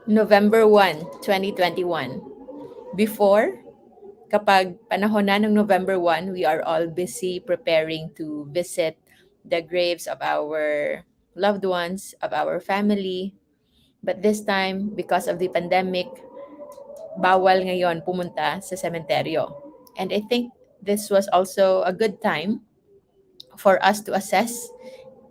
November 1, 2021. Before, kapag panahon na ng November 1, we are all busy preparing to visit the graves of our loved ones, of our family. But this time, because of the pandemic, bawal ngayon pumunta sa sementeryo. And I think this was also a good time for us to assess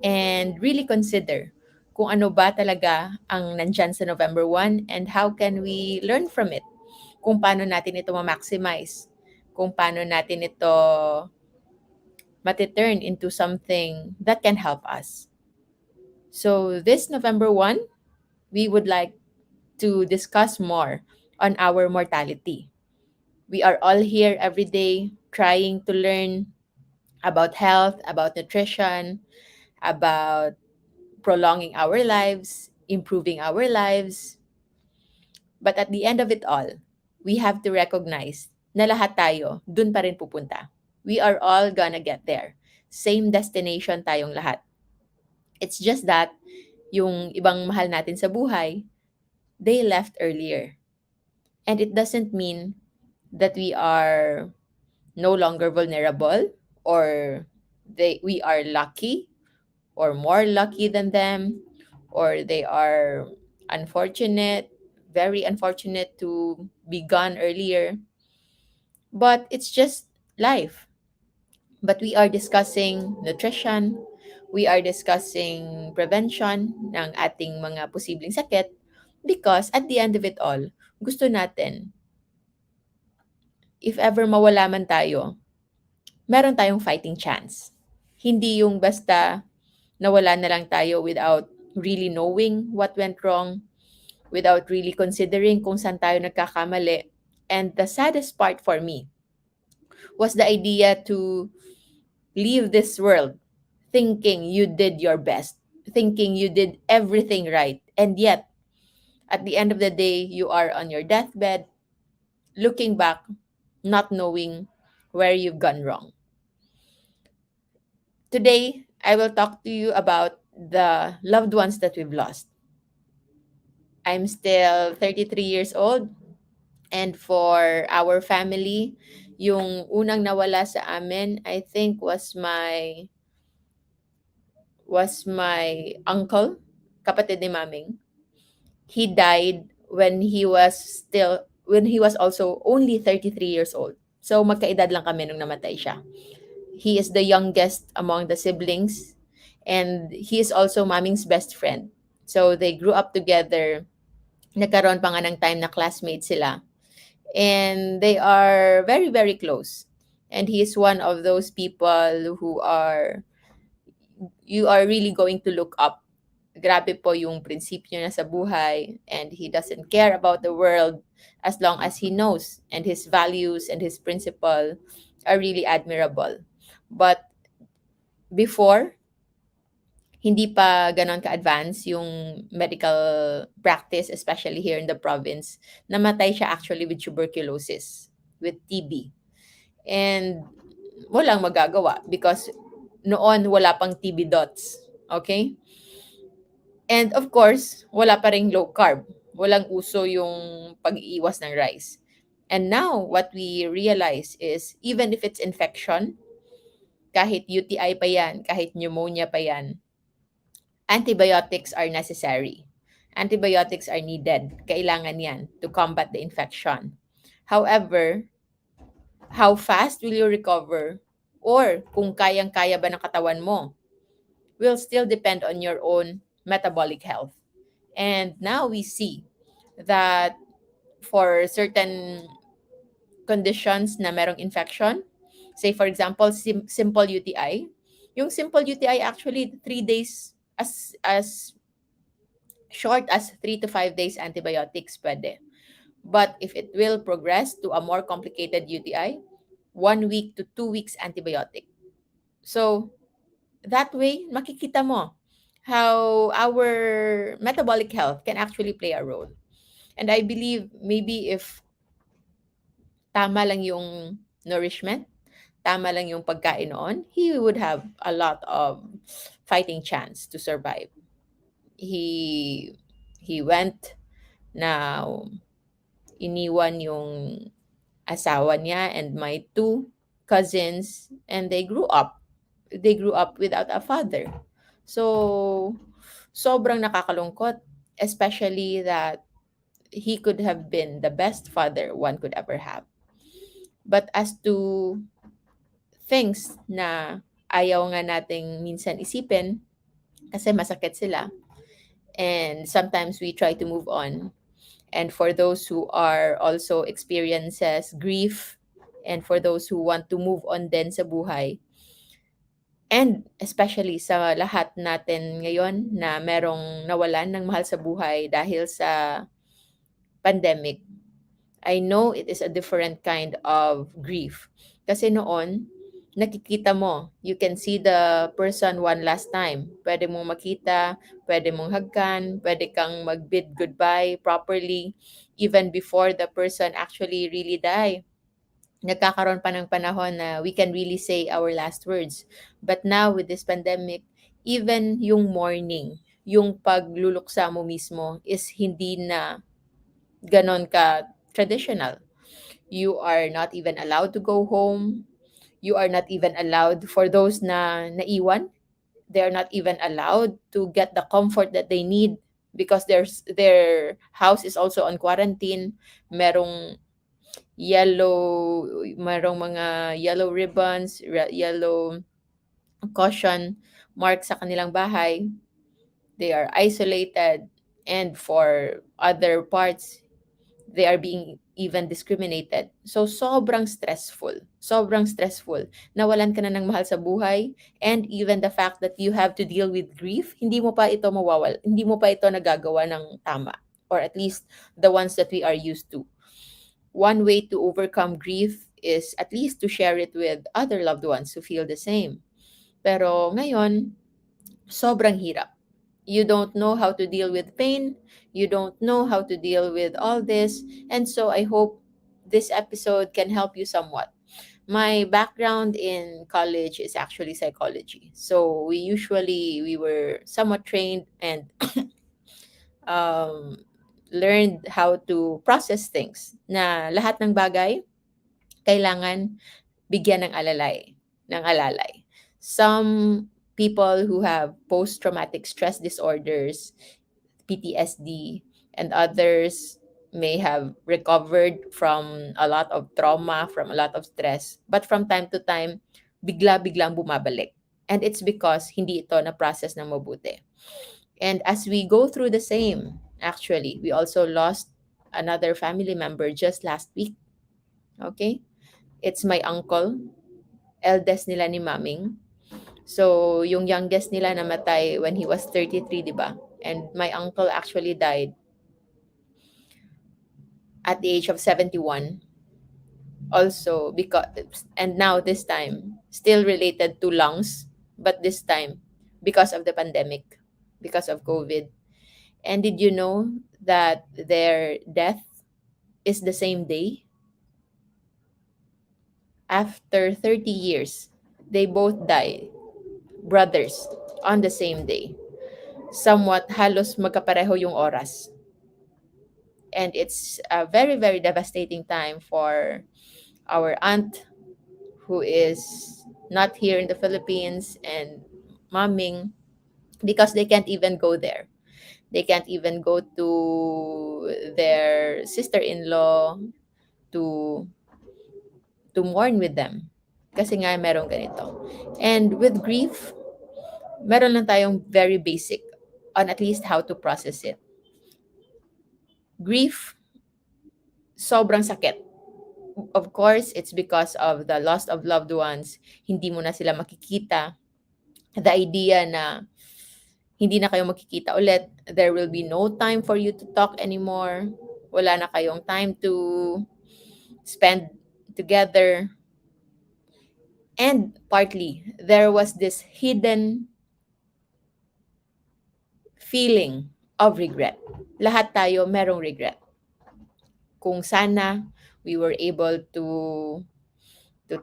and really consider kung ano ba talaga ang nandyan sa November 1 and how can we learn from it. Kung paano natin ito ma-maximize. Kung paano natin ito matiturn into something that can help us. So this November 1, we would like to discuss more on our mortality. We are all here every day trying to learn about health, about nutrition, about prolonging our lives, improving our lives. But at the end of it all, we have to recognize na lahat tayo dun pa rin pupunta. We are all gonna get there. Same destination tayong lahat. It's just that yung ibang mahal natin sa buhay, they left earlier. And it doesn't mean that we are no longer vulnerable or we are lucky or more lucky than them or they are unfortunate, very unfortunate to be gone earlier. But it's just life. But we are discussing nutrition, we are discussing prevention ng ating mga posibleng sakit because at the end of it all, gusto natin, if ever mawala man tayo, meron tayong fighting chance. Hindi yung basta nawala na lang tayo without really knowing what went wrong, without really considering kung saan tayo nagkakamali. And the saddest part for me was the idea to leave this world thinking you did your best, thinking you did everything right. And yet, at the end of the day, you are on your deathbed, looking back, not knowing where you've gone wrong. Today, I will talk to you about the loved ones that we've lost. I'm still 33 years old, and for our family, yung unang nawala sa amin, I think was my uncle, kapatid ni Maming. He died when he was also only 33 years old. So magkaedad lang kami nung namatay siya. He is the youngest among the siblings and he is also Maming's best friend. So they grew up together. Nagkaroon pa nga ng time na classmates sila. And they are very, very close. And he is one of those people who you are really going to look up. Grabe po yung prinsipyo niya sa buhay and he doesn't care about the world as long as he knows and his values and his principle are really admirable. But before, hindi pa ganon ka-advance yung medical practice, especially here in the province. Namatay siya actually with tuberculosis, with TB. And walang magagawa because noon wala pang TB dots. Okay? And of course, wala pa ring low carb. Walang uso yung pag-iwas ng rice. And now, what we realize is, even if it's infection, kahit UTI pa yan, kahit pneumonia pa yan, antibiotics are necessary. Antibiotics are needed. Kailangan yan to combat the infection. However, how fast will you recover or kung kayang-kaya ba ng katawan mo will still depend on your own metabolic health. And now we see that for certain conditions na merong infection, say for example, simple UTI, yung simple UTI actually 3 days as short as 3 to 5 days antibiotics pwede. But if it will progress to a more complicated UTI, 1 week to 2 weeks antibiotic. So that way, makikita mo how our metabolic health can actually play a role. And I believe maybe if tama lang yung nourishment, tama lang yung pagkain noon, he would have a lot of fighting chance to survive. He went na iniwan yung asawa niya and my two cousins, and they grew up without a father. So sobrang nakakalungkot, especially that he could have been the best father one could ever have. But as to things na ayaw nga nating minsan isipin kasi masakit sila, and sometimes we try to move on. And for those who are also experiences grief, and for those who want to move on din sa buhay, and especially sa lahat natin ngayon na merong nawalan ng mahal sa buhay dahil sa pandemic, I know it is a different kind of grief. Kasi noon, nakikita mo, you can see the person one last time. Pwede mong makita, pwede mong hagkan, pwede kang mag-bid goodbye properly even before the person actually really die. Nagkakaroon pa ng panahon na we can really say our last words. But now with this pandemic, even yung mourning, yung pagluluksa mo mismo is hindi na ganon ka traditional. You are not even allowed to go home. You are not even allowed, for those na naiwan, they are not even allowed to get the comfort that they need because their house is also on quarantine. Merong yellow, merong mga yellow ribbons, yellow caution mark sa kanilang bahay. They are isolated, and for other parts, they are being even discriminated. So sobrang stressful. Sobrang stressful. Nawalan ka na ng mahal sa buhay, and even the fact that you have to deal with grief, hindi mo pa ito nagagawa ng tama, or at least the ones that we are used to. One way to overcome grief is at least to share it with other loved ones who feel the same. Pero ngayon, sobrang hirap. You don't know how to deal with pain. You don't know how to deal with all this. And so I hope this episode can help you somewhat. My background in college is actually psychology. So we were somewhat trained and um, learned how to process things, na lahat ng bagay kailangan bigyan ng alalay. Some people who have post-traumatic stress disorders, PTSD, and others may have recovered from a lot of trauma, from a lot of stress. But from time to time, bigla-biglang bumabalik. And it's because hindi ito na-process ng mabuti. And as we go through the same, actually, we also lost another family member just last week. Okay? It's my uncle, eldest nila ni Maming. So, yung youngest nila namatay when he was 33, di ba? And my uncle actually died at the age of 71. Also, and now this time, still related to lungs, but this time, because of the pandemic, because of COVID. And did you know that their death is the same day? After 30 years, they both died, brothers, on the same day. Somewhat halos magkapareho yung oras. And it's a very, very devastating time for our aunt who is not here in the Philippines, and Maming, because they can't even go there. They can't even go to their sister-in-law to mourn with them. Kasi nga meron ganito. And with grief, meron lang tayong very basic on at least how to process it. Grief, sobrang sakit. Of course, it's because of the loss of loved ones. Hindi mo na sila makikita. The idea na hindi na kayo makikita ulit. There will be no time for you to talk anymore. Wala na kayong time to spend together. And partly, there was this hidden feeling of regret. Lahat tayo merong regret. Kung sana we were able to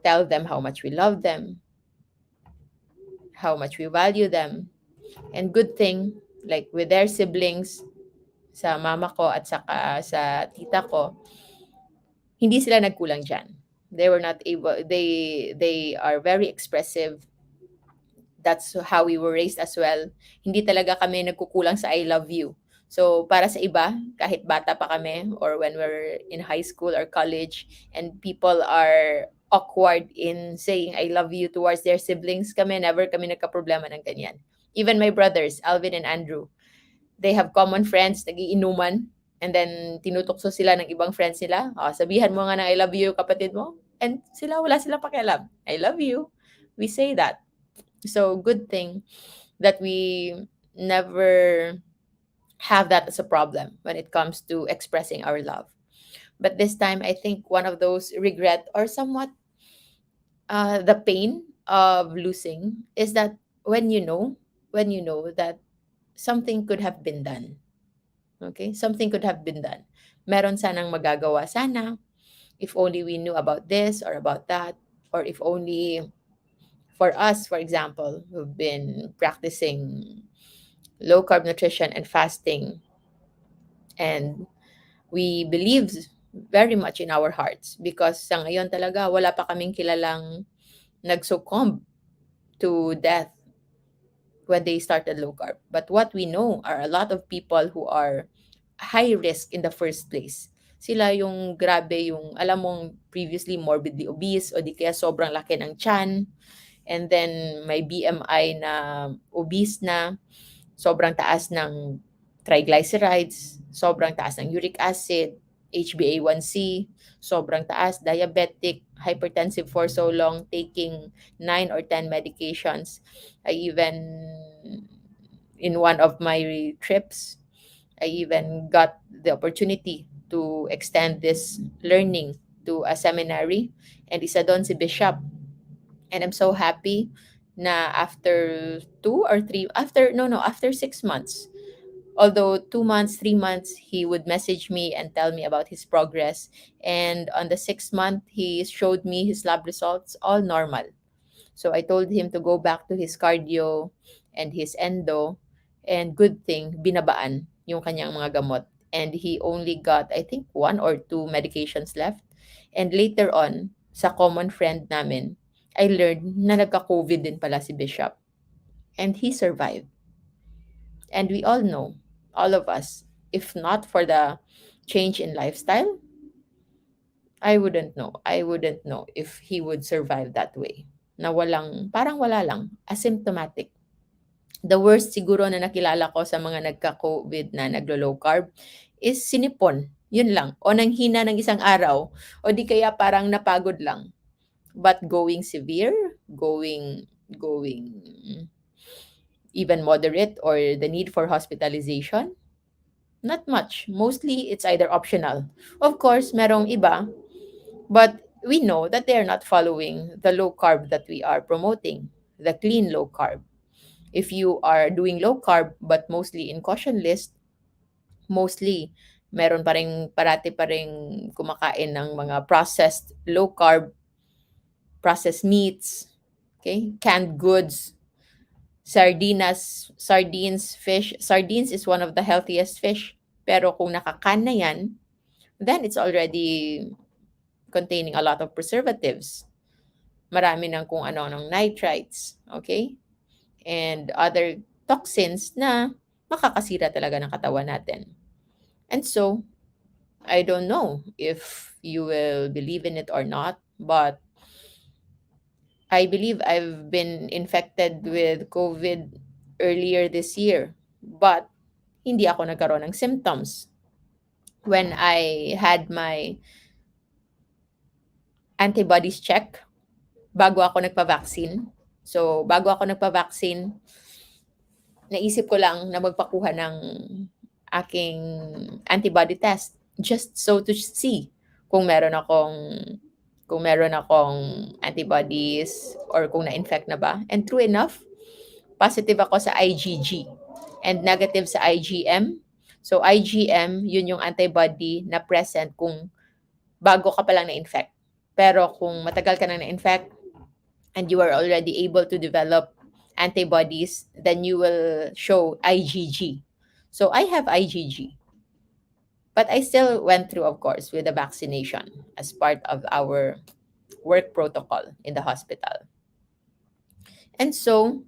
tell them how much we love them, how much we value them. And good thing, like with their siblings, sa mama ko at saka sa tita ko, hindi sila nagkulang diyan. They were not able they are very expressive. That's how we were raised as well. Hindi talaga kami nagkukulang sa I love you. So, para sa iba, kahit bata pa kami or when we're in high school or college and people are awkward in saying I love you towards their siblings, never kami nagka-problema ng ganyan. Even my brothers, Alvin and Andrew, they have common friends, nagiinuman, and then tinutokso sila ng ibang friends nila. Oh, sabihan mo nga na I love you kapatid mo. And sila, wala silang pakialam. I love you. We say that. So, good thing that we never have that as a problem when it comes to expressing our love. But this time, I think one of those regret or somewhat the pain of losing is that when when you know that something could have been done. Okay? Something could have been done. Meron sanang magagawa sana if only we knew about this or about that, or if only for us, for example, who've been practicing low carb nutrition and fasting, and we believe very much in our hearts because sa ngayon talaga wala pa kaming kilalang nagsuccumb to death when they started low carb. But what we know are a lot of people who are high risk in the first place. Sila yung grabe yung alam mong previously morbidly obese o di kaya sobrang laki ng tiyan, and then may BMI na obese na, sobrang taas ng triglycerides, sobrang taas ng uric acid, HbA1c, sobrang taas, diabetic, hypertensive for so long, taking 9 or 10 medications. I even, in one of my trips, I even got the opportunity to extend this learning to a seminary, and isa doon si Bishop. And I'm so happy na after 6 months, although 2 months, 3 months, he would message me and tell me about his progress. And on the 6th month, he showed me his lab results, all normal. So I told him to go back to his cardio and his endo. And good thing, binabaan yung kanyang mga gamot. And he only got, I think, one or two medications left. And later on, sa common friend namin, I learned na nagka-COVID din pala si Bishop. And he survived. And we all know, all of us, if not for the change in lifestyle, I wouldn't know. I wouldn't know if he would survive that way. Na walang, parang wala lang, asymptomatic. The worst siguro na nakilala ko sa mga nagka-COVID na naglo-low carb is sinipon. Yun lang. O nanghina ng isang araw. O di kaya parang napagod lang. But going severe, going even moderate or the need for hospitalization, not much. Mostly it's either optional. Of course, merong iba, but we know that they are not following the low carb that we are promoting, the clean low carb. If you are doing low carb but mostly in caution list, mostly meron pa ring parati pa ring kumakain ng mga processed low carb, processed meats, okay, canned goods, sardines, fish. Sardines is one of the healthiest fish. Pero kung nakakan na yan, then it's already containing a lot of preservatives. Marami ng kung ano ng nitrites, okay? And other toxins na makakasira talaga ng katawan natin. And so, I don't know if you will believe in it or not, but I believe I've been infected with COVID earlier this year. But hindi ako nagkaroon ng symptoms when I had my antibodies check bago ako nagpa-vaccine. So, bago ako nagpa-vaccine, naisip ko lang na magpakuha ng aking antibody test just so to see kung meron akong antibodies or kung na-infect na ba. And true enough, positive ako sa IgG and negative sa IgM. So IgM, yun yung antibody na present kung bago ka pa lang na-infect. Pero kung matagal ka nang na-infect and you are already able to develop antibodies, then you will show IgG. So I have IgG. But I still went through, of course, with the vaccination as part of our work protocol in the hospital. And so,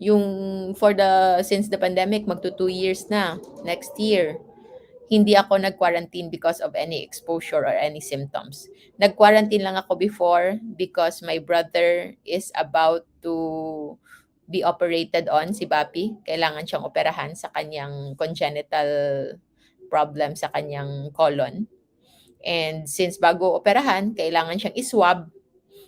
yung for the since the pandemic, magto 2 years na next year, hindi ako nag-quarantine because of any exposure or any symptoms. Nag-quarantine lang ako before because my brother is about to be operated on, si Papi. Kailangan siyang operahan sa kanyang congenital problem sa kanyang colon. And since bago operahan, kailangan siyang iswab.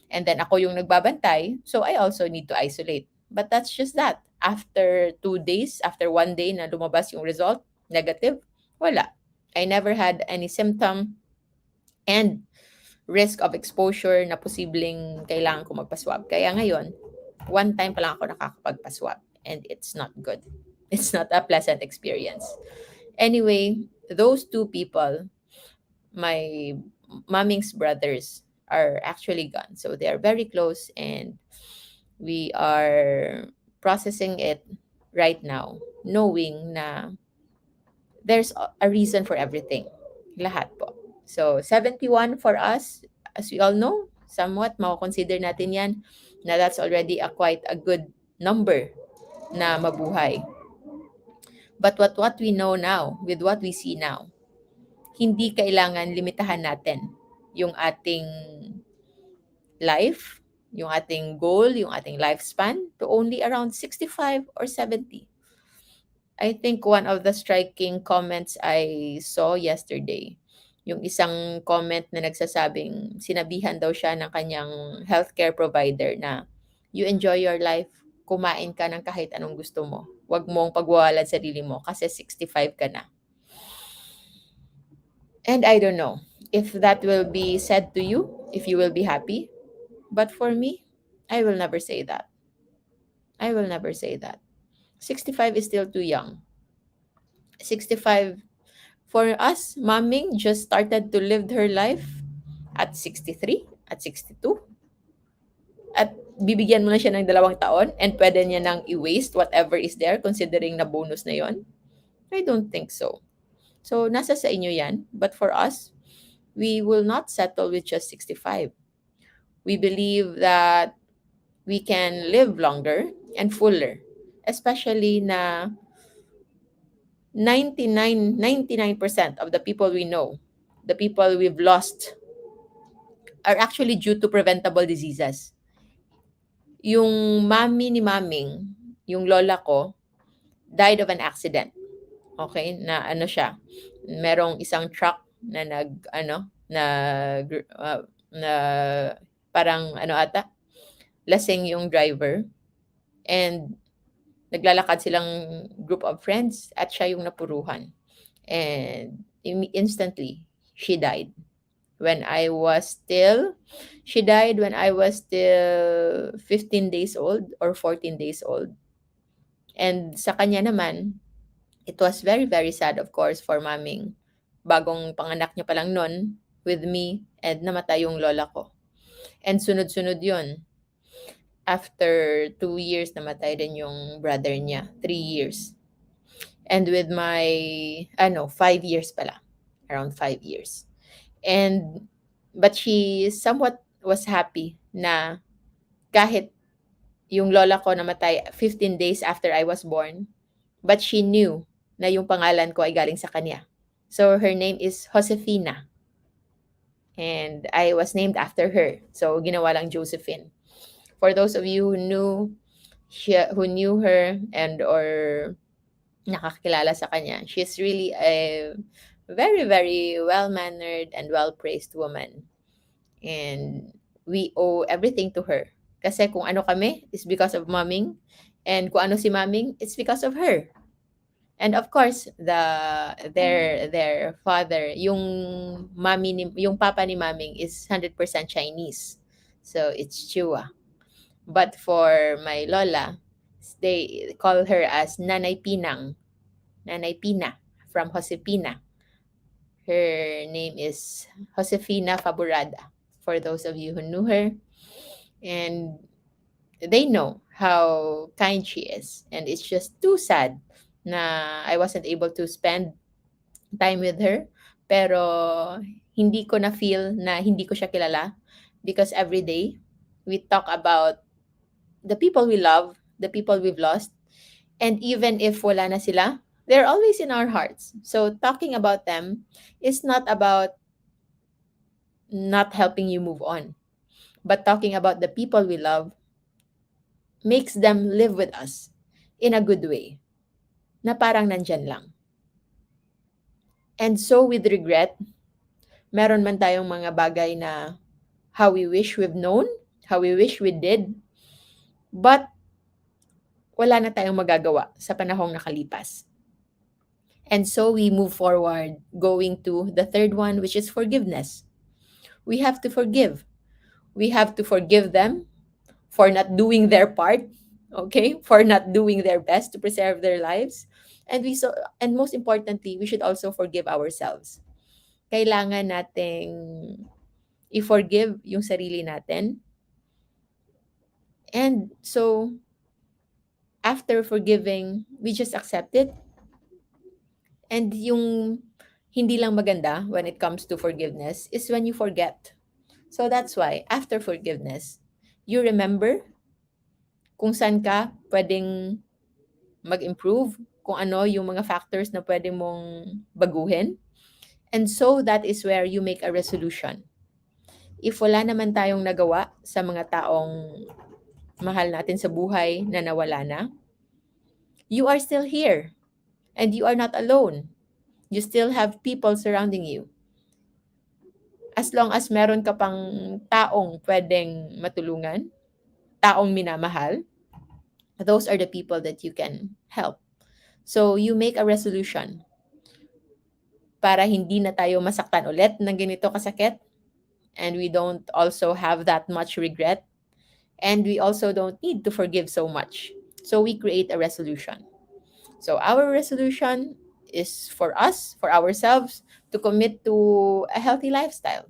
And then ako yung nagbabantay, so I also need to isolate. But that's just that. After 2 days, after 1 day na lumabas yung result, negative, wala. I never had any symptom and risk of exposure na posibleng kailangan ko magpaswab. Kaya ngayon, one time pa lang ako nakakapagpaswab and it's not good. It's not a pleasant experience. Anyway, those two people, my mommy's brothers, are actually gone. So they are very close and we are processing it right now, knowing na there's a reason for everything. Lahat po. So 71 for us, as we all know, somewhat mako-consider natin yan na that's already a quite a good number na mabuhay. But what we know now, with what we see now, hindi kailangan limitahan natin yung ating life, yung ating goal, yung ating lifespan to only around 65 or 70. I think one of the striking comments I saw yesterday, yung isang comment na nagsasabing sinabihan daw siya ng kanyang healthcare provider na you enjoy your life, kumain ka ng kahit anong gusto mo. Huwag mong pagwawalan sarili mo kasi 65 ka na. And I don't know if that will be said to you, if you will be happy. But for me, I will never say that. I will never say that. 65 is still too young. 65 for us, Maming just started to live her life at 63, at 62. At bibigyan mo na siya ng 2 taon and pwede niya nang i-waste whatever is there considering na bonus na yon. I don't think so. So, nasa sa inyo yan. But for us, we will not settle with just 65. We believe that we can live longer and fuller. Especially na 99% of the people we know, the people we've lost, are actually due to preventable diseases. Yung mami ni Maming, yung lola ko, died of an accident. Okay? Na ano siya, merong isang truck na na parang ano ata, lasing yung driver. And naglalakad silang group of friends at siya yung napuruhan. And instantly, she died. She died when I was still 15 days old or 14 days old. And sa kanya naman, it was very, very sad, of course, for Maming. Bagong panganak niya pa lang nun with me and namatay yung lola ko. And sunod-sunod yun. After 2 years, namatay din yung brother niya. 3 years. And with my, 5 years pala. Around 5 years. But she somewhat was happy na kahit yung lola ko namatay 15 days after I was born, but she knew na yung pangalan ko ay galing sa kanya. So her name is Josefina. And I was named after her. So ginawa lang Josephine. For those of you who knew her and or nakakilala sa kanya, she's really a very, very well-mannered and well-praised woman. And we owe everything to her. Kasi kung ano kami, is because of Maming. And kung ano si Maming, it's because of her. And of course, their father, yung papa ni Maming is 100% Chinese. So it's Chua. But for my lola, they call her as Nanay Pinang. Nanay Pina from Josepina. Her name is Josefina Faburada, for those of you who knew her. And they know how kind she is. And it's just too sad na I wasn't able to spend time with her. Pero hindi ko na feel na hindi ko siya kilala because every day we talk about the people we love, the people we've lost, and even if wala na sila, they're always in our hearts. So talking about them is not about not helping you move on, but talking about the people we love makes them live with us in a good way, na parang nandyan lang. And so with regret, meron man tayong mga bagay na how we wish we've known, how we wish we did, but wala na tayong magagawa sa panahong nakalipas. And so we move forward, going to the third one, which is forgiveness. We have to forgive. We have to forgive them for not doing their part, okay? For not doing their best to preserve their lives. And most importantly, we should also forgive ourselves. Kailangan nating i-forgive yung sarili natin. And so after forgiving, we just accept it. And yung hindi lang maganda when it comes to forgiveness is when you forget. So that's why after forgiveness, you remember kung saan ka pwedeng mag-improve, kung ano yung mga factors na pwede mong baguhin. And so that is where you make a resolution. If wala naman tayong nagawa sa mga taong mahal natin sa buhay na nawala na, you are still here and you are not alone. You still have people surrounding you. As long as meron ka pang taong pwedeng matulungan, taong minamahal, those are the people that you can help. So you make a resolution para hindi na tayo masaktan ulit ng ganito kasakit, and we don't also have that much regret, and we also don't need to forgive so much. So we create a resolution. So our resolution is for us, for ourselves, to commit to a healthy lifestyle,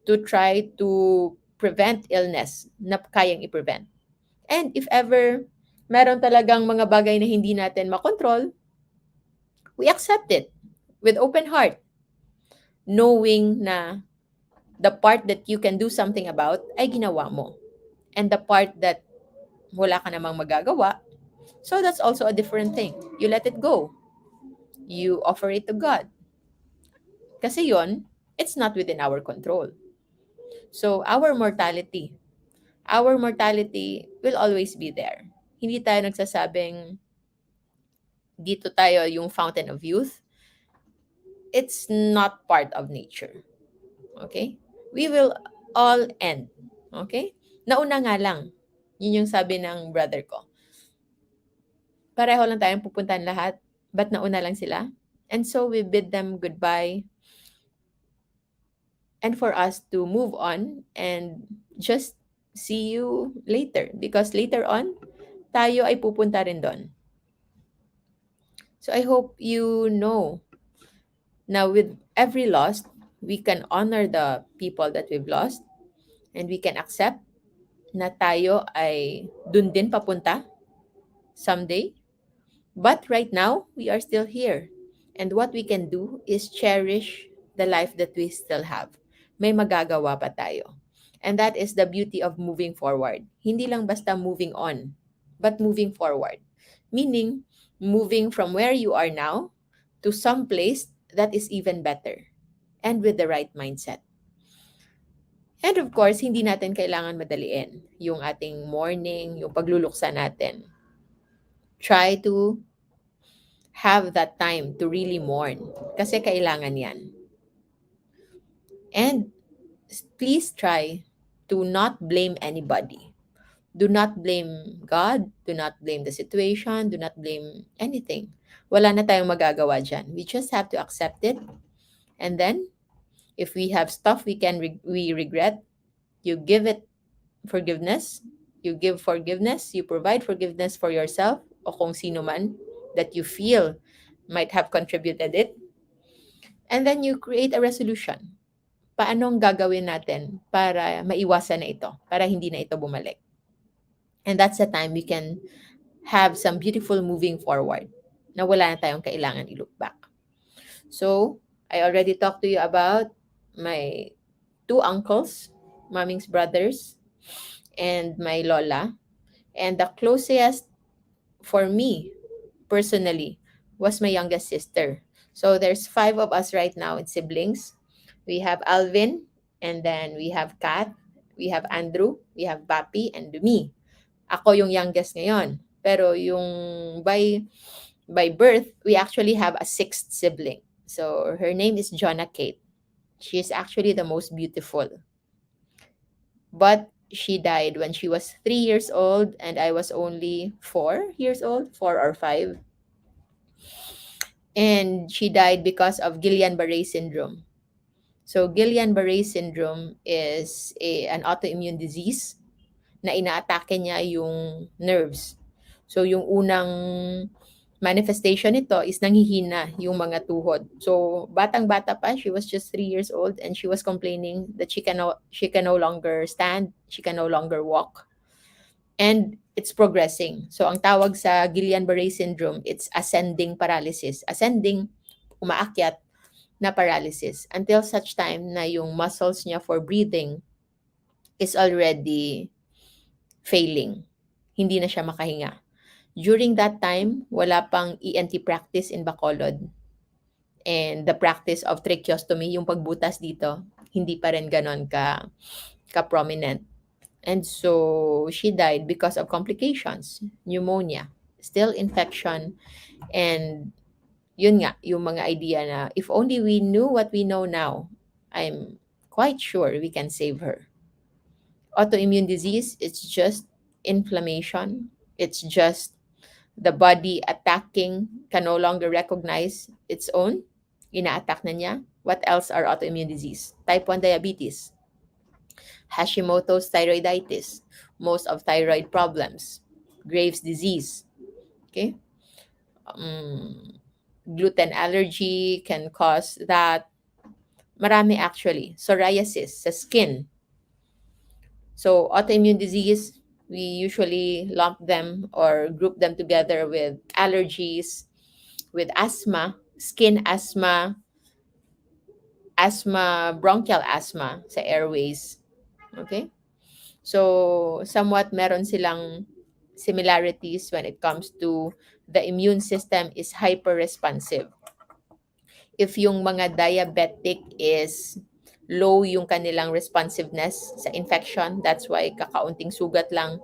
to try to prevent illness na kayang i-prevent. And if ever meron talagang mga bagay na hindi natin makontrol, we accept it with open heart, knowing na the part that you can do something about ay ginawa mo. And the part that wala ka namang magagawa, so that's also a different thing. You let it go. You offer it to God. Kasi yon, it's not within our control. So our mortality will always be there. Hindi tayo nagsasabing dito tayo yung fountain of youth. It's not part of nature. Okay? We will all end. Okay? Nauna nga lang. Yun yung sabi ng brother ko. Pareho lang tayong pupuntahan lahat, but nauna lang sila. And so we bid them goodbye. And for us to move on and just see you later. Because later on, tayo ay pupunta rin doon. So I hope you know now with every loss, we can honor the people that we've lost, and we can accept na tayo ay dun din papunta someday. But right now, we are still here. And what we can do is cherish the life that we still have. May magagawa pa tayo. And that is the beauty of moving forward. Hindi lang basta moving on, but moving forward. Meaning, moving from where you are now to some place that is even better and with the right mindset. And of course, hindi natin kailangan madaliin yung ating mourning, yung pagluluksa natin. Try to have that time to really mourn kasi kailangan yan. And please try to not blame anybody. Do not blame God. Do not blame the situation. Do not blame anything. Wala na tayong magagawa dyan. We just have to accept it. And then, if we have stuff we regret, you give it forgiveness. You give forgiveness. You provide forgiveness for yourself o kung sino man that you feel might have contributed it. And then you create a resolution. Paanong gagawin natin para maiwasan na ito, para hindi na ito bumalik. And that's the time we can have some beautiful moving forward na wala na tayong kailangan i-look back. So, I already talked to you about my two uncles, Maming's brothers, and my Lola. And the closest for me personally was my youngest sister. So there's five of us right now in siblings. We have Alvin, and then we have Kat, we have Andrew, we have Papi, and me. Ako yung youngest ngayon. Pero yung by birth, we actually have a sixth sibling. So her name is Jonna Kate. She is actually the most beautiful. But she died when she was 3 years old, and I was only 4 years old, 4 or 5. And she died because of Guillain-Barré syndrome. So Guillain-Barré syndrome is an autoimmune disease na inaatake niya yung nerves. So yung unang manifestation nito is nanghihina yung mga tuhod. So batang-bata pa, she was just 3 years old, and she was complaining that she can no longer stand, she can no longer walk. And it's progressing. So ang tawag sa Guillain-Barré syndrome, it's ascending paralysis. Ascending, umaakyat na paralysis until such time na yung muscles niya for breathing is already failing. Hindi na siya makahinga. During that time, wala pang ENT practice in Bacolod. And the practice of tracheostomy, yung pagbutas dito, hindi pa rin ganon ka-prominent. And so, she died because of complications, pneumonia, still infection, and yun nga, yung mga idea na if only we knew what we know now, I'm quite sure we can save her. Autoimmune disease, it's just inflammation. It's just the body attacking, can no longer recognize its own. Ina-attack na niya. What else are autoimmune disease? Type 1 diabetes, Hashimoto's thyroiditis, most of thyroid problems, Graves' disease, okay? Um, Gluten allergy can cause that. Marami actually. Psoriasis sa skin. So autoimmune disease, we usually lump them or group them together with allergies, with asthma, skin asthma, bronchial asthma sa airways. Okay? So somewhat meron silang similarities when it comes to the immune system is hyper-responsive. If yung mga diabetic is low yung kanilang responsiveness sa infection, that's why kakaunting sugat lang,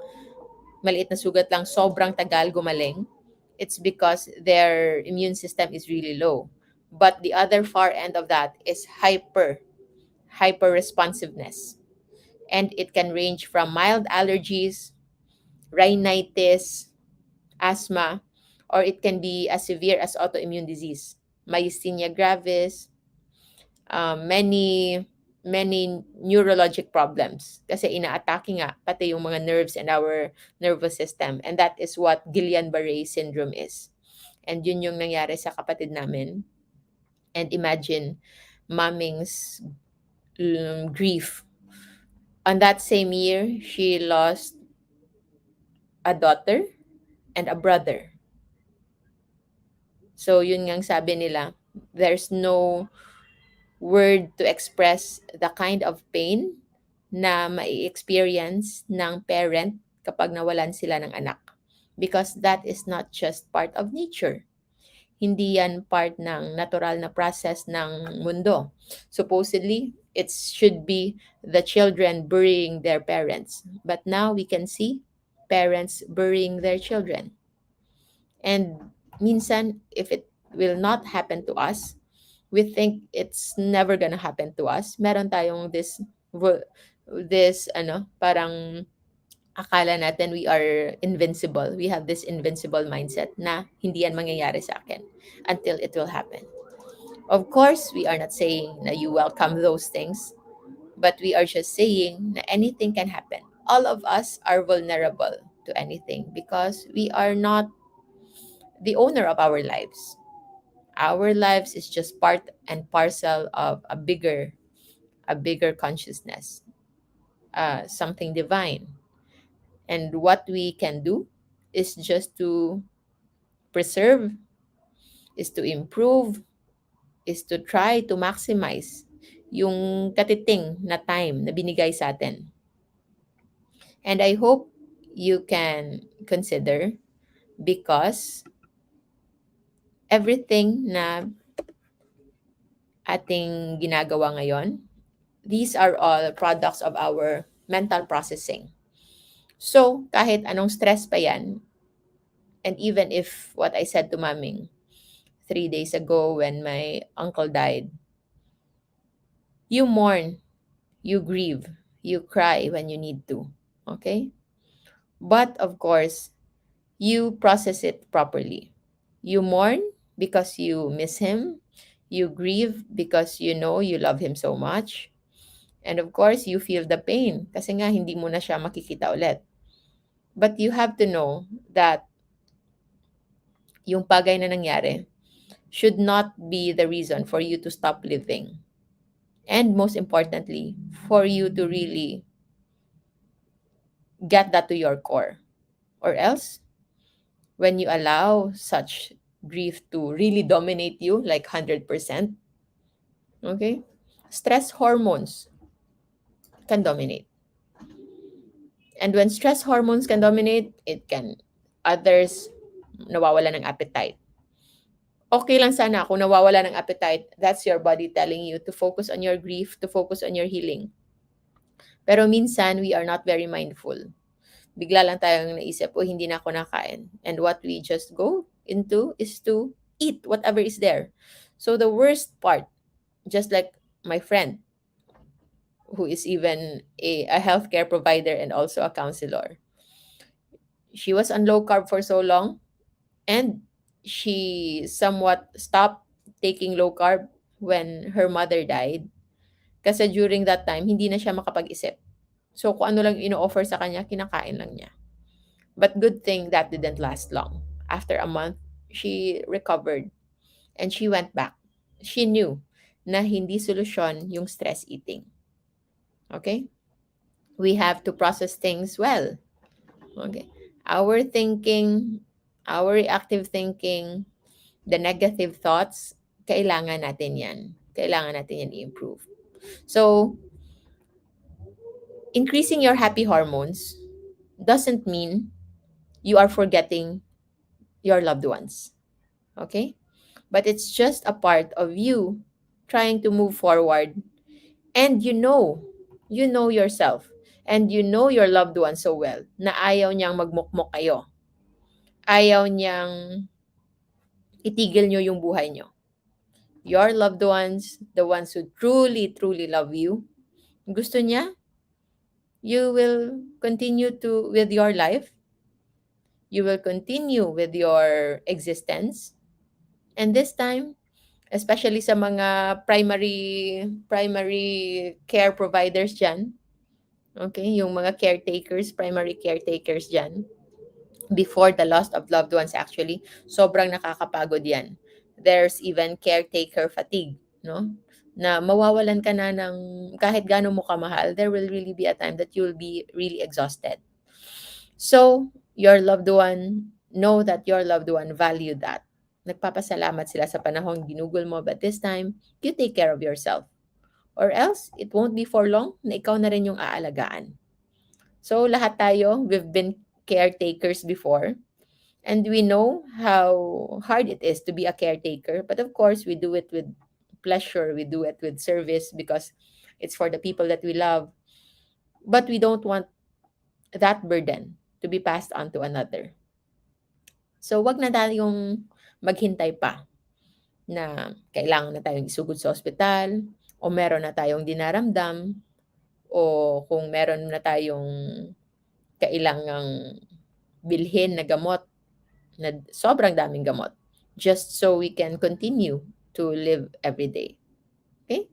maliit na sugat lang, sobrang tagal gumaling. It's because their immune system is really low. But the other far end of that is hyper responsiveness. And it can range from mild allergies, rhinitis, asthma, or it can be as severe as autoimmune disease, myasthenia gravis, many neurologic problems kasi ina-atake nga pati yung mga nerves and our nervous system, and that is what Guillain-Barré syndrome is. And yun yung nangyari sa kapatid namin. And imagine Maming's grief. On that same year, she lost a daughter and a brother. So yun ngang sabi nila, there's no word to express the kind of pain na mai-experience ng parent kapag nawalan sila ng anak. Because that is not just part of nature. Hindi yan part ng natural na process ng mundo. Supposedly, it should be the children burying their parents. But now we can see parents burying their children. And minsan, if it will not happen to us, we think it's never gonna happen to us. Meron tayong this parang akala natin we are invincible. We have this invincible mindset na hindi yan mangyayari sa akin until it will happen. Of course, we are not saying na you welcome those things, but we are just saying na anything can happen. All of us are vulnerable to anything because we are not the owner of our lives. Our lives is just part and parcel of a bigger consciousness, something divine. And what we can do is just to preserve, is to improve, is to try to maximize yung katiting na time na binigay sa atin. And I hope you can consider, because everything na ating ginagawa ngayon, these are all products of our mental processing. So, kahit anong stress pa yan, and even if what I said to Maming 3 days ago when my uncle died, you mourn, you grieve, you cry when you need to. Okay? But of course, you process it properly. You mourn because you miss him. You grieve because you know you love him so much. And of course, you feel the pain kasi nga hindi mo na siya makikita ulit. But you have to know that yung bagay na nangyari should not be the reason for you to stop living. And most importantly, for you to really get that to your core. Or else, when you allow such grief to really dominate you like 100%, okay, stress hormones can dominate. And when stress hormones can dominate, it can, others, nawawala ng appetite. Okay lang sana kung nawawala ng appetite, that's your body telling you to focus on your grief, to focus on your healing. Pero minsan, we are not very mindful. Bigla lang tayong naisip, oh, hindi na ako nakain. And what we just go into is to eat whatever is there. So the worst part, just like my friend, who is even a healthcare provider and also a counselor, she was on low carb for so long, and she somewhat stopped taking low carb when her mother died. Kasi during that time, hindi na siya makapag-isip. So kung ano lang ino-offer sa kanya, kinakain lang niya. But good thing that didn't last long. After a month, she recovered and she went back. She knew na hindi solusyon yung stress eating. Okay? We have to process things well. Okay? Our thinking, our reactive thinking, the negative thoughts, kailangan natin yan. Kailangan natin yan i-improve. So, increasing your happy hormones doesn't mean you are forgetting your loved ones. Okay? But it's just a part of you trying to move forward, and you know yourself, and you know your loved one so well na ayaw niyang magmukmok kayo. Ayaw niyang itigil niyo yung buhay niyo. Your loved ones, the ones who truly, truly love you, gusto niya, you will continue to with your life. You will continue with your existence. And this time, especially sa mga primary care providers dyan, okay, yung mga caretakers, primary caretakers dyan, before the loss of loved ones actually, sobrang nakakapagod yan. There's even caretaker fatigue, no? Na mawawalan ka na ng kahit gaano mo kamahal, there will really be a time that you'll be really exhausted. So, your loved one, know that your loved one value that. Nagpapasalamat sila sa panahon ginugol mo, but this time, you take care of yourself. Or else, it won't be for long na ikaw na rin yung aalagaan. So, lahat tayo, we've been caretakers before. And we know how hard it is to be a caretaker. But of course, we do it with pleasure. We do it with service because it's for the people that we love. But we don't want that burden to be passed on to another. So, wag na tayong maghintay pa na kailangan na tayong isugod sa ospital, o meron na tayong dinaramdam, o kung meron na tayong kailangang bilhin na gamot, na sobrang daming gamot, just so we can continue to live every day. Okay?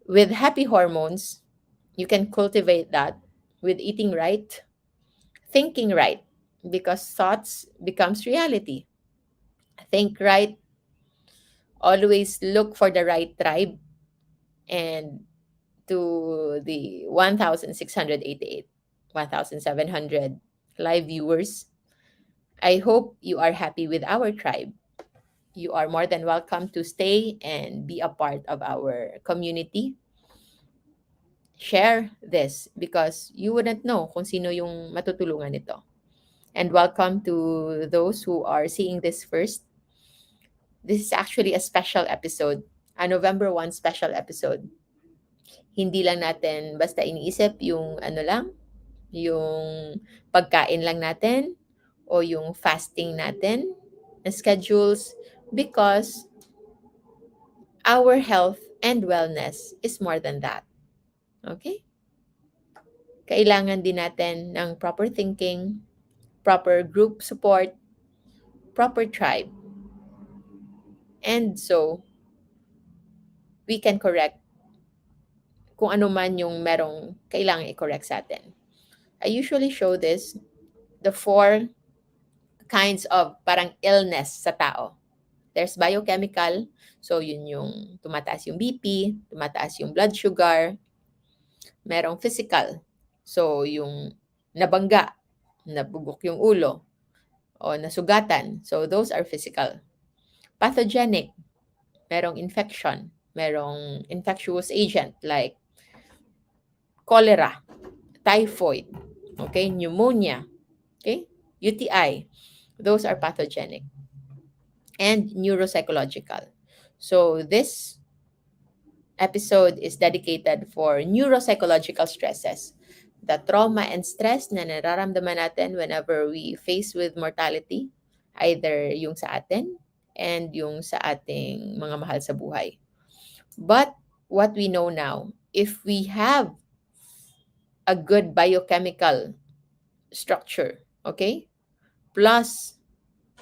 With happy hormones, you can cultivate that with eating right, thinking right, because thoughts becomes reality. Think right, always look for the right tribe, and to the 1,688, 1,700 live viewers, I hope you are happy with our tribe. you are more than welcome to stay and be a part of our community. Share this because you wouldn't know kung sino yung matutulungan nito. And welcome to those who are seeing this first. This is actually a special episode, a November 1 special episode. Hindi lang natin basta iniisip yung ano lang, yung pagkain lang natin o yung fasting natin na schedules because our health and wellness is more than that. Okay? Kailangan din natin ng proper thinking, proper group support, proper tribe. And so, we can correct kung ano man yung merong kailangan i-correct sa atin. I usually show this, the 4 kinds of parang illness sa tao. There's biochemical, so yun yung tumataas yung BP, tumataas yung blood sugar. Merong physical, so yung nabangga, nabugok yung ulo, o nasugatan. So those are physical. Pathogenic, merong infection, merong infectious agent like cholera, typhoid, okay, pneumonia, okay, UTI. Those are pathogenic. And neuropsychological. So this episode is dedicated for neuropsychological stresses. The trauma and stress na nararamdaman natin whenever we face with mortality, either yung sa atin and yung sa ating mga mahal sa buhay. But what we know now, if we have a good biochemical structure, okay, plus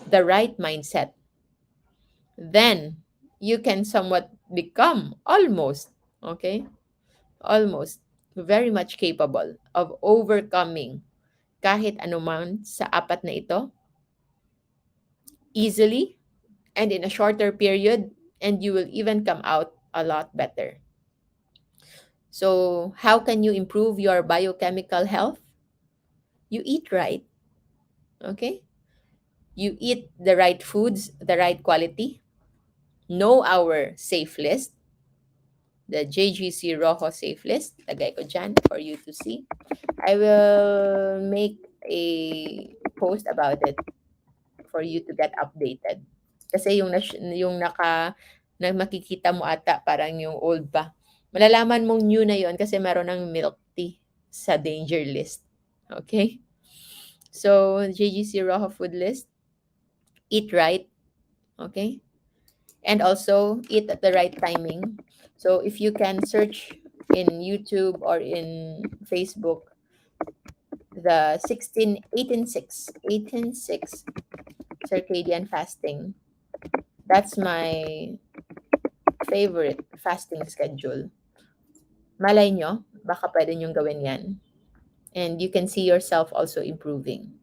the right mindset, then you can somewhat become okay, almost very much capable of overcoming kahit anuman sa apat na ito easily and in a shorter period, and you will even come out a lot better. So, how can you improve your biochemical health? You eat right, okay? You eat the right foods, the right quality. Know our safe list, the JGC Rojo safe list. Lagay ko dyan for you to see. I will make a post about it for you to get updated. Kasi yung na makikita mo ata parang yung old pa. Malalaman mong new na yon kasi meron ng milk tea sa danger list. Okay? So, JGC Rojo food list. Eat right. Okay? And also eat at the right timing. So, if you can search in YouTube or in Facebook the 18-6 circadian fasting. That's my favorite fasting schedule. Malay nyo, baka pwede nyong gawin yan. And you can see yourself also improving.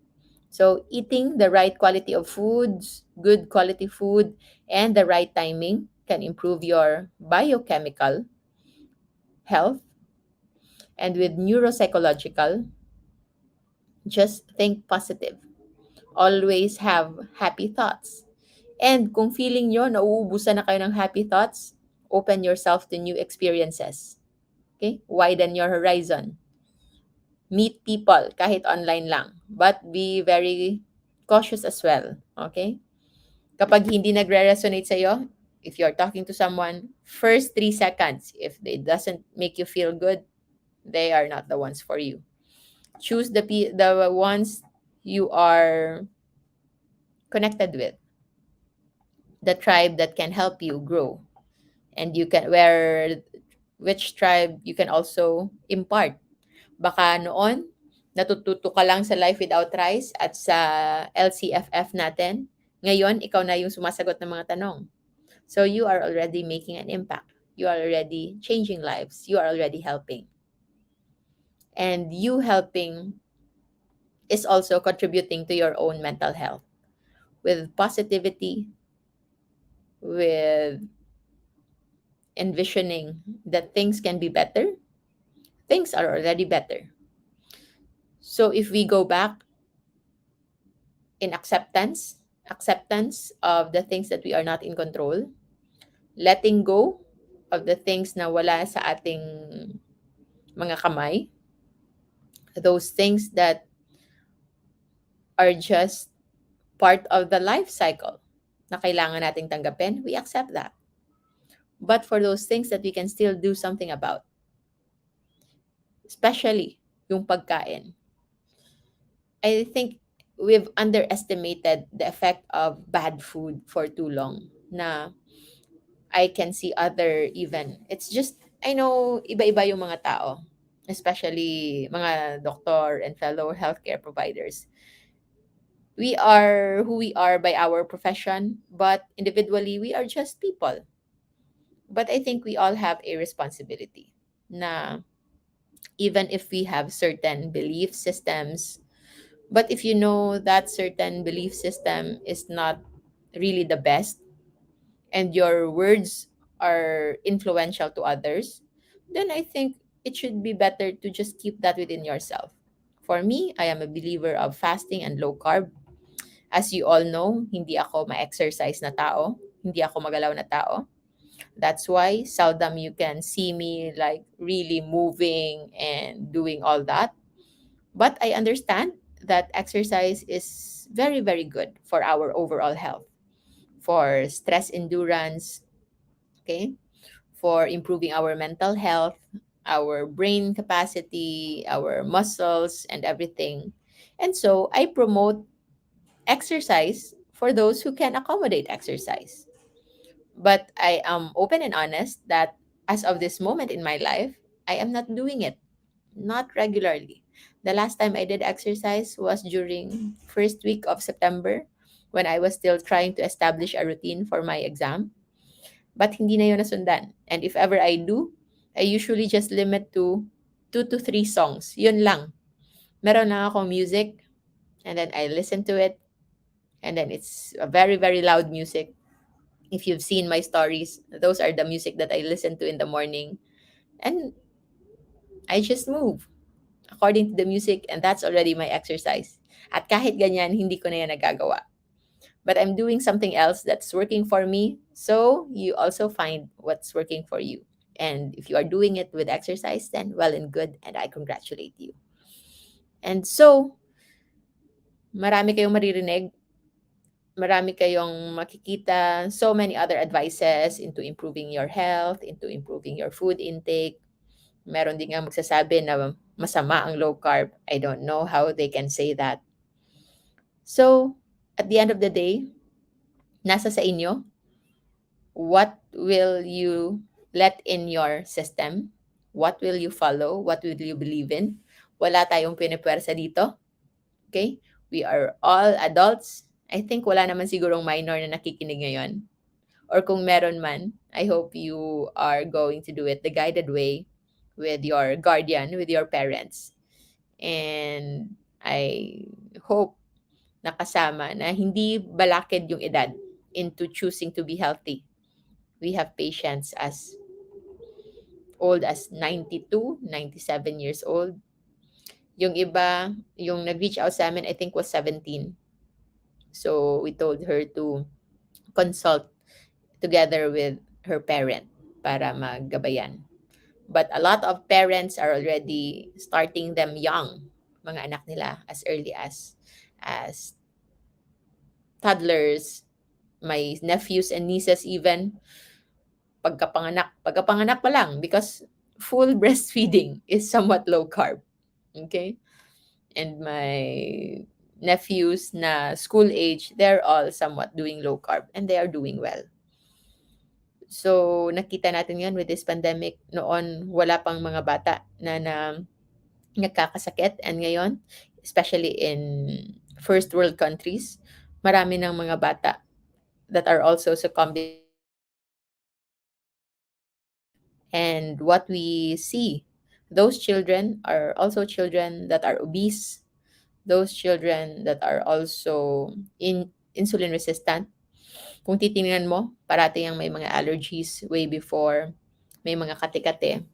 So eating the right quality of foods, good quality food, and the right timing can improve your biochemical health. And with neuropsychological, just think positive. Always have happy thoughts. And kung feeling nyo nauubusan na kayo ng happy thoughts, open yourself to new experiences. Okay? Widen your horizon. Meet people kahit online lang. But be very cautious as well. Okay? Kapag hindi nagre-resonate sa'yo, if you're talking to someone, first 3 seconds, if it doesn't make you feel good, they are not the ones for you. Choose the ones you are connected with, the tribe that can help you grow, and you can where which tribe you can also impart. Baka noon natututo ka lang sa Life Without Rice at sa LCFF natin, ngayon ikaw na yung sumasagot ng mga tanong. So you are already making an impact, you are already changing lives, you are already helping, and you helping is also contributing to your own mental health with positivity, with envisioning that things can be better. Things are already better. So if we go back in acceptance, acceptance of the things that we are not in control, letting go of the things na wala sa ating mga kamay, those things that are just part of the life cycle na kailangan nating tanggapin, we accept that. But for those things that we can still do something about, especially yung pagkain, I think we've underestimated the effect of bad food for too long na I can see other even. It's just, I know, iba-iba yung mga tao, especially mga doctor and fellow healthcare providers. We are who we are by our profession, but individually, we are just people. But I think we all have a responsibility na even if we have certain belief systems, but if you know that certain belief system is not really the best and your words are influential to others, then I think it should be better to just keep that within yourself. For me, I am a believer of fasting and low carb. As you all know, hindi ako ma-exercise na tao. Hindi ako magalaw na tao. That's why seldom you can see me like really moving and doing all that. But I understand that exercise is very, very good for our overall health, for stress endurance, okay, for improving our mental health, our brain capacity, our muscles, and everything. And so I promote exercise for those who can accommodate exercise. But I am open and honest that as of this moment in my life, I am not doing it, not regularly. The last time I did exercise was during first week of September when I was still trying to establish a routine for my exam. But hindi na yun nasundan. And if ever I do, I usually just limit to 2 to 3 songs. Yun lang. Meron lang akong music and then I listen to it and then it's a very, very loud music. If you've seen my stories, those are the music that I listen to in the morning. And I just move according to the music and that's already my exercise. At kahit ganyan, hindi ko na yan nagagawa. But I'm doing something else that's working for me. So you also find what's working for you. And if you are doing it with exercise, then well and good, and I congratulate you. And so, marami kayong maririnig, marami kayong makikita, so many other advices into improving your health, into improving your food intake. Meron din nga magsasabi na masama ang low carb. I don't know how they can say that. So, at the end of the day, nasa sa inyo, what will you let in your system? What will you follow? What will you believe in? Wala tayong pinipwersa dito. Okay? We are all adults. I think wala naman sigurong minor na nakikinig ngayon. Or kung meron man, I hope you are going to do it the guided way with your guardian, with your parents. And I hope nakasama na hindi balakid yung edad into choosing to be healthy. We have patients as old as 92, 97 years old. Yung iba, yung nag-reach out sa amin, I think was 17. So we told her to consult together with her parent para maggabayan. But a lot of parents are already starting them young, mga anak nila, as early as toddlers, my nephews and nieces even, pagkapanganak pa lang because full breastfeeding is somewhat low carb. Okay? And my nephews na school age, they're all somewhat doing low carb and they are doing well. So, nakita natin yan with this pandemic. Noon, wala pang mga bata na nagkakasakit. And ngayon, especially in first world countries, marami ng mga bata that are also succumbing. And what we see, those children are also children that are obese, those children that are also insulin resistant. Kung titingnan mo, parati yung may mga allergies way before, may mga kate-kate.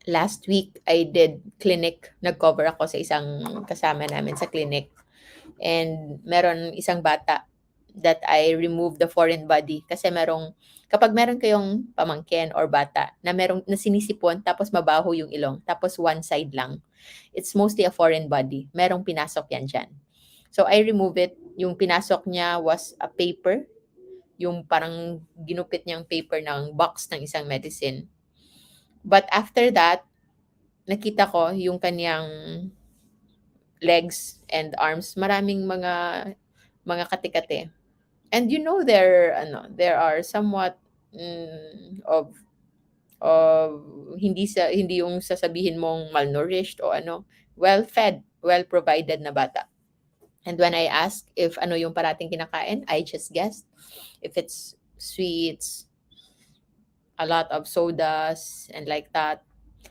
Last week, I did clinic. Nag-cover ako sa isang kasama namin sa clinic. And meron isang bata that I remove the foreign body. Kasi kapag meron kayong pamangkin or bata na merong na sinisipon tapos mabaho yung ilong, tapos one side lang, it's mostly a foreign body. Merong pinasok yan dyan. So I remove it. Yung pinasok niya was a paper, yung parang ginupit niyang paper ng box ng isang medicine. But after that, nakita ko yung kanyang legs and arms, maraming mga kati-kati. And there are somewhat of hindi yung sasabihin mong malnourished o well fed, well provided na bata. And when I ask if ano yung parating kinakain, I just guessed if it's sweets, a lot of sodas and like that.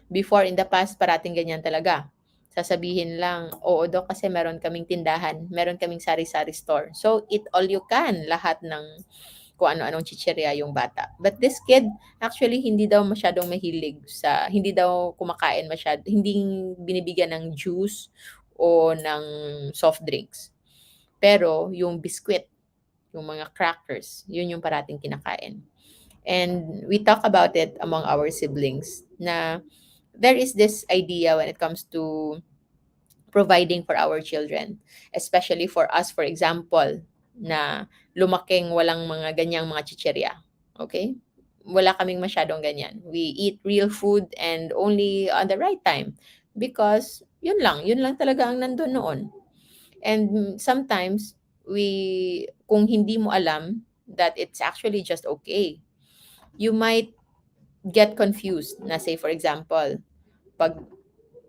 Before in the past, parating ganyan talaga. Sasabihin lang, oo daw kasi meron kaming tindahan, meron kaming sari-sari store. So, eat all you can, lahat ng kung ano-anong chichirya yung bata. But this kid, actually, hindi daw masyadong mahilig hindi daw kumakain masyado, hindi binibigyan ng juice o ng soft drinks. Pero, yung biskwit, yung mga crackers, yun yung parating kinakain. And we talk about it among our siblings na there is this idea when it comes to providing for our children, especially for us, for example, na lumaking walang mga ganyang mga chichirya. Okay? Wala kaming masyadong ganyan. We eat real food and only on the right time because yun lang talaga ang nandun noon. And sometimes kung hindi mo alam that it's actually just okay, you might get confused na say for example, pag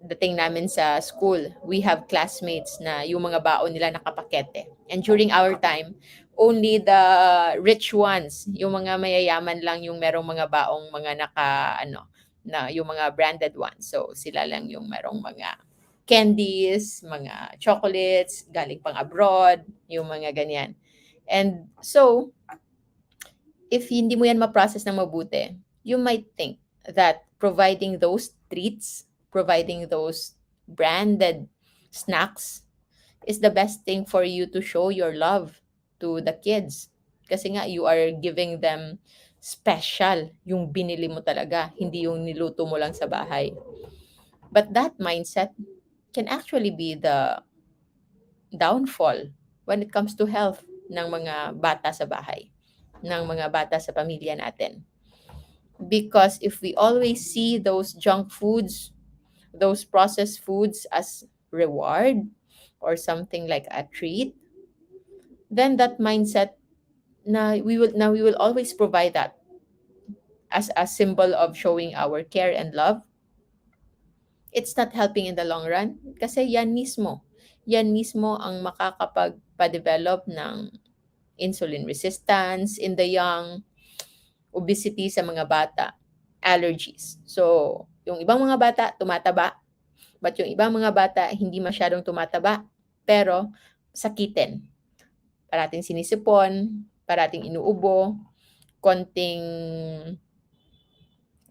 dating namin sa school, we have classmates na yung mga baon nila nakapakete. And during our time, only the rich ones, yung mga mayayaman lang yung merong mga baong mga na yung mga branded ones. So sila lang yung merong mga candies, mga chocolates, galing pang abroad, yung mga ganyan. And so, if hindi mo yan ma-process ng mabuti, you might think that providing those treats, providing those branded snacks is the best thing for you to show your love to the kids. Kasi nga, you are giving them special, yung binili mo talaga, hindi yung niluto mo lang sa bahay. But that mindset can actually be the downfall when it comes to health ng mga bata sa bahay, ng mga bata sa pamilya natin. Because if we always see those junk foods, those processed foods as reward or something like a treat, then that mindset we will always provide that as a symbol of showing our care and love. It's not helping in the long run kasi yan mismo ang makakapagpa-develop ng insulin resistance in the young, obesity sa mga bata, allergies. So, yung ibang mga bata tumataba, but yung ibang mga bata hindi masyadong tumataba, pero sakitin. Parating sinisipon, parating inuubo, konting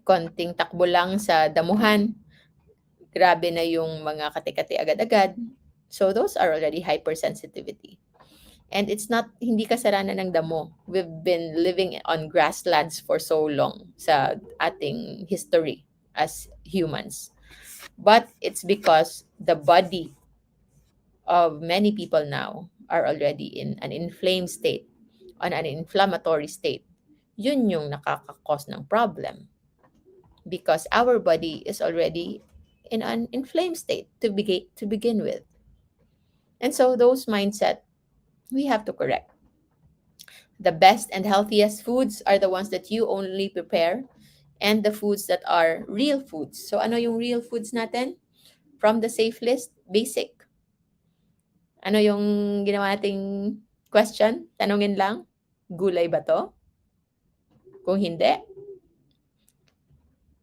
konting takbo lang sa damuhan, grabe na yung mga kati-kati agad-agad. So those are already hypersensitivity. And it's not, hindi kasalanan ng damo. We've been living on grasslands for so long sa ating history as humans. But it's because the body of many people now are already in an inflamed state, on an inflammatory state. Yun yung nakakakos ng problem. Because our body is already in an inflamed state to begin with. And so those mindset we have to correct. The best and healthiest foods are the ones that you only prepare and the foods that are real foods. So ano yung real foods natin? From the safe list, basic. Ano yung ginawa nating question? Tanungin lang, gulay ba to? Kung hindi,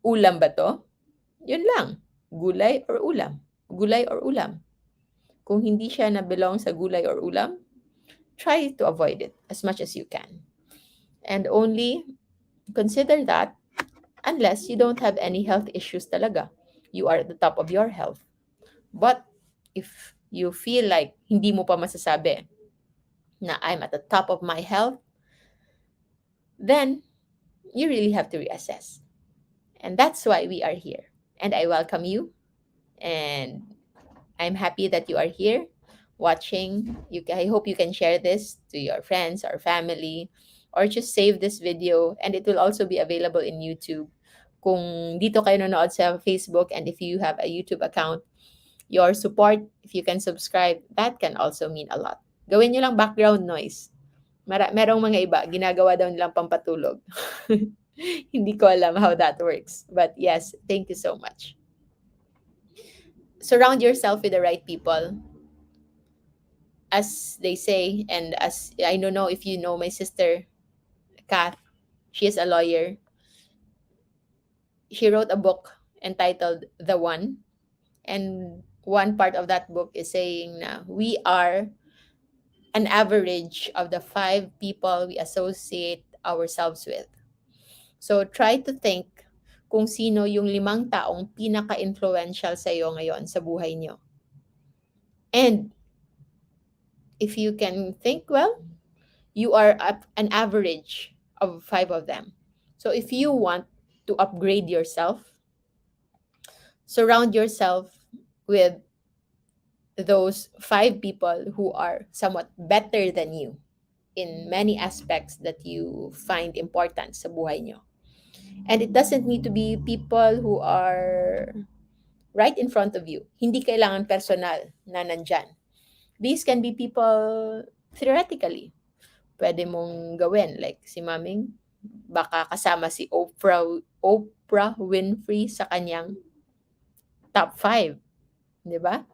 ulam ba to? Yun lang, gulay or ulam. Gulay or ulam. Kung hindi siya na belong sa gulay or ulam, try to avoid it as much as you can. And only consider that unless you don't have any health issues talaga. You are at the top of your health. But if you feel like hindi mo pa masasabi na I'm at the top of my health, then you really have to reassess. And that's why we are here. And I welcome you. And I'm happy that you are here watching. I hope you can share this to your friends or family, or just save this video, and it will also be available in YouTube. Kung dito kayo nanood sa Facebook, and if you have a YouTube account, your support, if you can subscribe, that can also mean a lot. Gawin nyo lang background noise. Merong mga iba, ginagawa daw nilang pampatulog. Hindi ko alam how that works. But yes, thank you so much. Surround yourself with the right people. As they say, and as I don't know if you know my sister, Kath, she is a lawyer. She wrote a book entitled The One. And one part of that book is saying na we are an average of the five people we associate ourselves with. So try to think kung sino yung limang taong pinaka-influential sa iyo ngayon sa buhay niyo. And if you can think, well, you are an average of five of them. So if you want to upgrade yourself, surround yourself with those five people who are somewhat better than you in many aspects that you find important sa buhay nyo. And it doesn't need to be people who are right in front of you. Hindi kailangan personal na nandyan. These can be people theoretically. Pwede mong gawin. Like si Maming, baka kasama si Oprah Winfrey sa kanyang top 5. Di ba?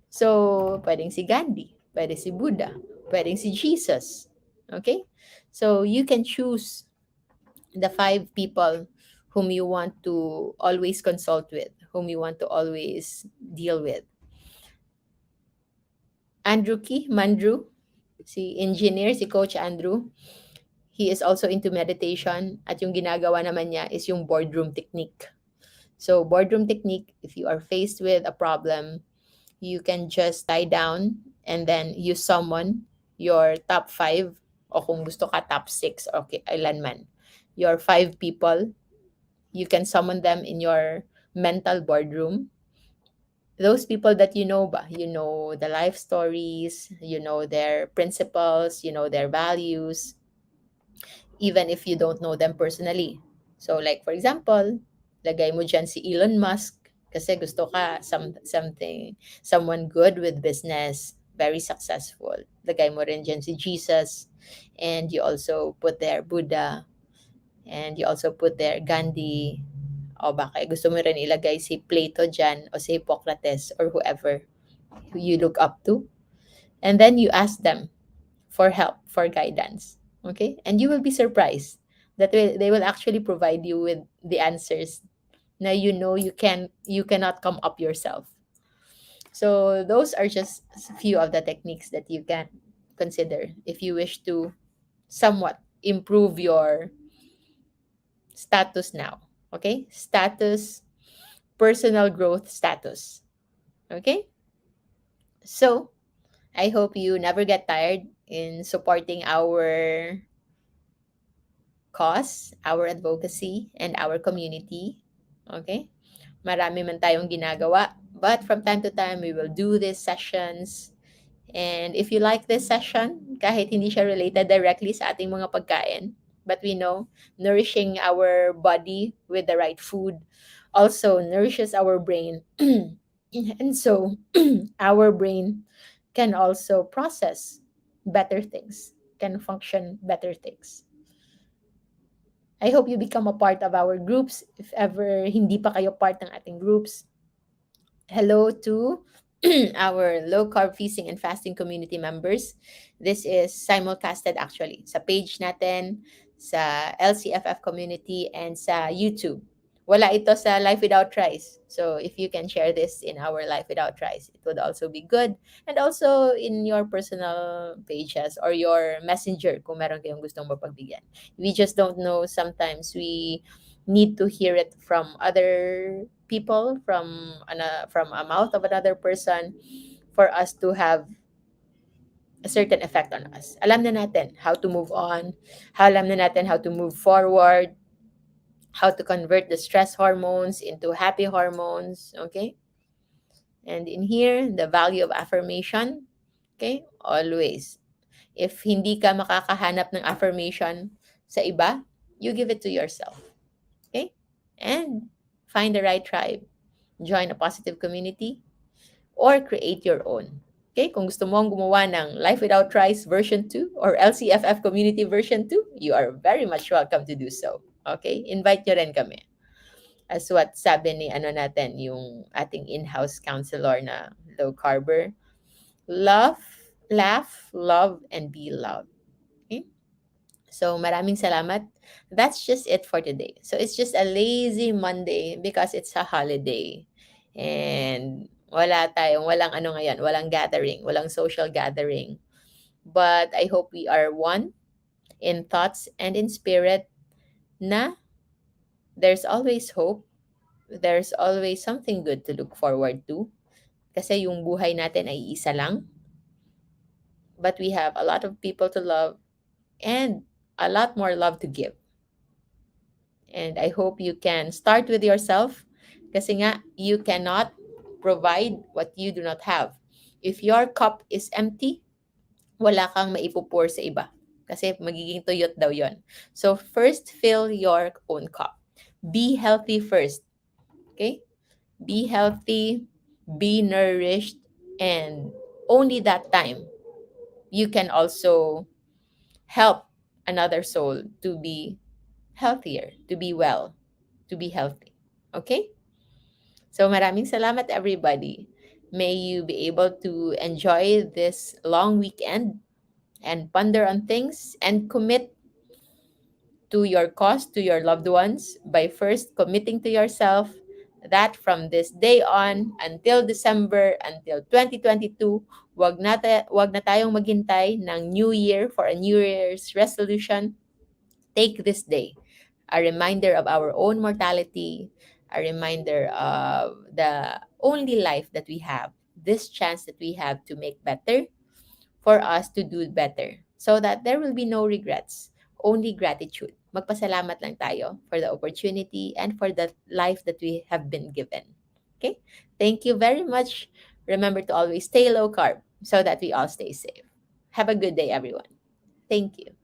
So, pwedeng si Gandhi, pwede si Buddha, pwedeng si Jesus. Okay? So, you can choose the five people whom you want to always consult with, whom you want to always deal with. Mandrew, si engineer, si Coach Andrew, he is also into meditation, at yung ginagawa naman niya is yung boardroom technique. So, boardroom technique, if you are faced with a problem, you can just lie down and then you summon your top 5, o kung gusto ka top 6, okay, ilan man. Your 5 people, you can summon them in your mental boardroom. Those people that you know ba, you know the life stories, you know their principles, you know their values, even if you don't know them personally. So like for example, lagay mo dyan si Elon Musk kasi gusto ka someone good with business, very successful. Lagay mo rin dyan si Jesus, and you also put there Buddha, and you also put there Gandhi, o baka gusto mo rin ilagay si Plato dyan o si Hippocrates or whoever who you look up to. And then you ask them for help, for guidance. Okay? And you will be surprised that they will actually provide you with the answers. Now you know you cannot come up yourself. So those are just a few of the techniques that you can consider if you wish to somewhat improve your status now. Okay? Status, personal growth status. Okay? So I hope you never get tired in supporting our cause, our advocacy, and our community. Okay? Marami man tayong ginagawa. But from time to time, we will do these sessions. And if you like this session, kahit hindi siya related directly sa ating mga pagkain, but we know nourishing our body with the right food also nourishes our brain. And so our brain can also process better things, can function better things. I hope you become a part of our groups. If ever hindi pa kayo part ng ating groups, hello to our low carb feasting and fasting community members. This is simulcasted actually sa page natin, sa LCFF community, and sa YouTube. Wala ito sa Life Without Rice. So if you can share this in our Life Without Rice, it would also be good. And also in your personal pages or your messenger kung meron kayong gustong mapagbigyan. We just don't know. Sometimes we need to hear it from other people, from a mouth of another person, for us to have a certain effect on us. Alam na natin how to move on, alam na natin how to move forward, how to convert the stress hormones into happy hormones, okay? And in here, the value of affirmation, okay? Always. If hindi ka makakahanap ng affirmation sa iba, you give it to yourself, okay? And find the right tribe. Join a positive community or create your own. Okay, kung gusto mong gumawa ng Life Without Rice version 2 or LCFF Community version 2, you are very much welcome to do so. Okay, invite nyo rin kami. As what sabi ni ano natin, yung ating in-house counselor na low carber, love, laugh, love, and be loved. Okay? So maraming salamat. That's just it for today. So it's just a lazy Monday because it's a holiday. And walang ano ngayon, walang gathering, walang social gathering. But I hope we are one in thoughts and in spirit na there's always hope. There's always something good to look forward to. Kasi yung buhay natin ay isa lang. But we have a lot of people to love and a lot more love to give. And I hope you can start with yourself kasi nga you cannot provide what you do not have. If your cup is empty, wala kang maipupor sa iba. Kasi magiging tuyot daw yon. So first, fill your own cup. Be healthy first. Okay? Be healthy, be nourished, and only that time you can also help another soul to be healthier, to be well, to be healthy. Okay? So maraming salamat everybody. May you be able to enjoy this long weekend and ponder on things and commit to your cause, to your loved ones by first committing to yourself that from this day on until December, until 2022, wag na tayong maghintay ng New Year for a New Year's resolution. Take this day, a reminder of our own mortality, a reminder of the only life that we have, this chance that we have to make better, for us to do better, so that there will be no regrets, only gratitude. Magpasalamat lang tayo for the opportunity and for the life that we have been given. Okay? Thank you very much. Remember to always stay low carb so that we all stay safe. Have a good day, everyone. Thank you.